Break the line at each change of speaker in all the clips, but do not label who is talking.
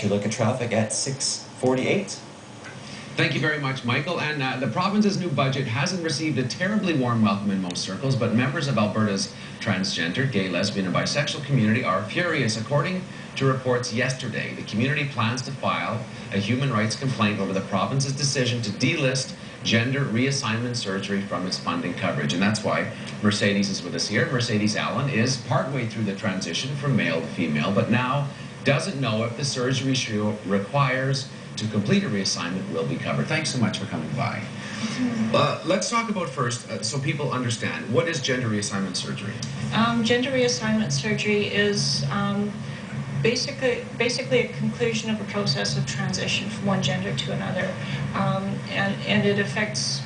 That's your look at traffic at 6:48.
Thank you very much, Michael. And the province's new budget hasn't received a terribly warm welcome in most circles, but members of Alberta's transgender, gay, lesbian, and bisexual community are furious. According to reports yesterday, the community plans to file a human rights complaint over the province's decision to delist gender reassignment surgery from its funding coverage. And that's why Mercedes is with us here. Mercedes Allen is partway through the transition from male to female, but now doesn't know if the surgery she requires to complete a reassignment will be covered. Thanks so much for coming by. Let's talk about first, so people understand, what is gender reassignment surgery?
Gender reassignment surgery is basically a conclusion of a process of transition from one gender to another, and it affects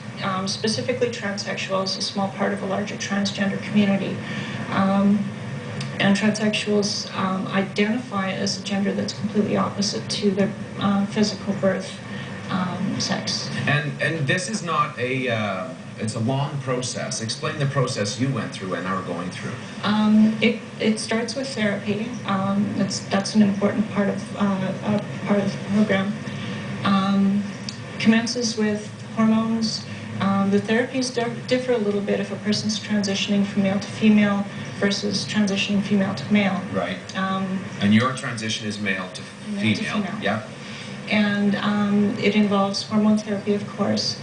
specifically transsexuals, a small part of a larger transgender community. And transsexuals identify as a gender that's completely opposite to their physical birth sex.
And this is not a, it's a long process. Explain the process you went through and are going through.
It starts with therapy. That's an important part of the program. Commences with hormones. The therapies differ a little bit if a person's transitioning from male to female versus transitioning female to male.
Right. And your transition is male to female. Yeah.
And it involves hormone therapy, of course.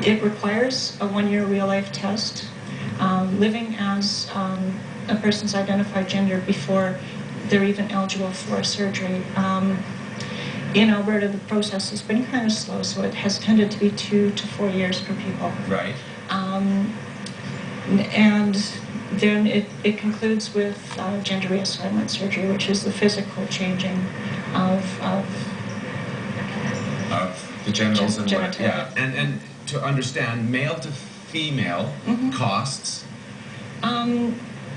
It requires a one-year real-life test, living as a person's identified gender before they're even eligible for surgery. In Alberta, the process has been kind of slow, so it has tended to be 2 to 4 years for people.
Right.
And then it concludes with gender reassignment surgery, which is the physical changing of
the genitals and
genitalia.
Yeah. And to understand, male to female costs.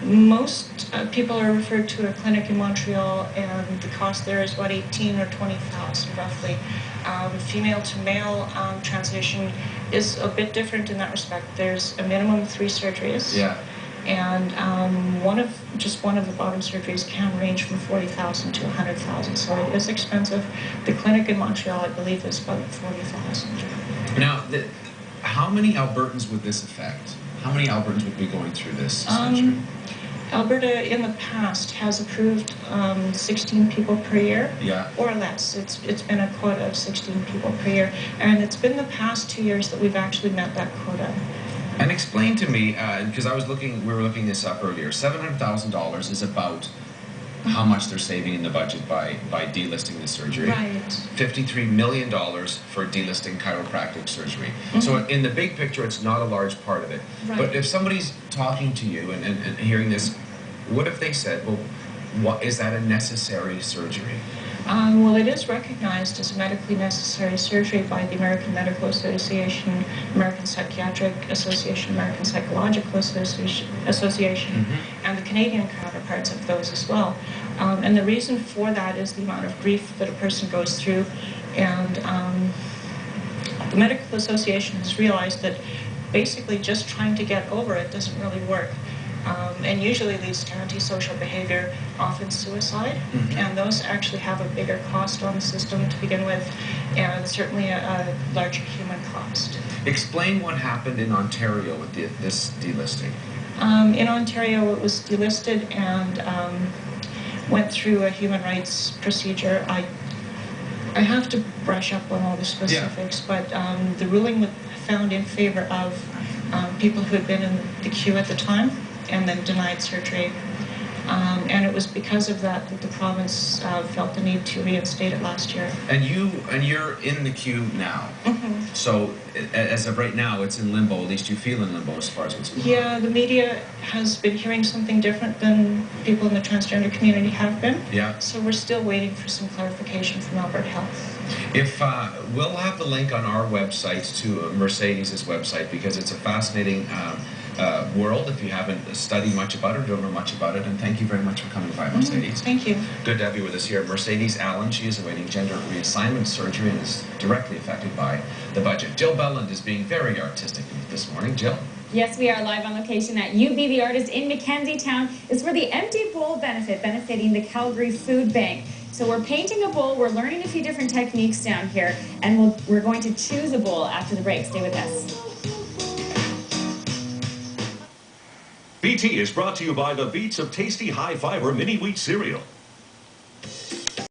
Most people are referred to a clinic in Montreal, and the cost there is about 18 or 20,000 roughly. Female to male transition is a bit different in that respect. There's a minimum of 3 surgeries.
Yeah.
And one of the bottom surgeries can range from 40,000 to 100,000, so it is expensive. The clinic in Montreal, I believe, is about 40,000.
Now, how many Albertans would this affect? How many Albertans would be going through this surgery?
Alberta, in the past, has approved 16 people per year, or less. It's been a quota of 16 people per year, and it's been the past 2 years that we've actually met that quota.
And explain to me, because we were looking this up earlier, $700,000 is about how much they're saving in the budget by delisting the surgery.
Right.
$53 million for delisting chiropractic surgery. So in the big picture, it's not a large part of it.
Right.
But if somebody's talking to you and hearing this, what if they said, well, is that a necessary surgery?
Well, it is recognized as a medically necessary surgery by the American Medical Association, American Psychiatric Association, American Psychological Association, and the Canadian counterparts of those as well. And the reason for that is the amount of grief that a person goes through. And the Medical Association has realized that basically just trying to get over it doesn't really work. And usually leads to antisocial behavior, often suicide, and those actually have a bigger cost on the system to begin with, and certainly a larger human cost.
Explain what happened in Ontario with this delisting.
In Ontario, it was delisted and went through a human rights procedure. I have to brush up on all the specifics, but the ruling found in favor of people who had been in the queue at the time and then denied surgery. And it was because of that that the province felt the need to reinstate it last year.
And you're in the queue now. So as of right now, it's in limbo. At least you feel in limbo as far as what's going on.
Yeah, the media has been hearing something different than people in the transgender community have been.
Yeah.
So we're still waiting for some clarification from Alberta Health.
If we'll have the link on our website to Mercedes' website, because it's a fascinating world if you haven't studied much about it or don't know much about it. And thank you very much for coming by, Mercedes.
Thank you.
Good to have you with us here. Mercedes Allen, she is awaiting gender reassignment surgery and is directly affected by the budget. Jill Belland is being very artistic this morning. Jill?
Yes, we are live on location at UB The Artist in Mackenzie Town. It's for the Empty Bowl benefit, benefiting the Calgary Food Bank. So we're painting a bowl, we're learning a few different techniques down here, and we're going to choose a bowl after the break. Stay with us.
BT is brought to you by the Beats of Tasty High Fiber Mini Wheat Cereal.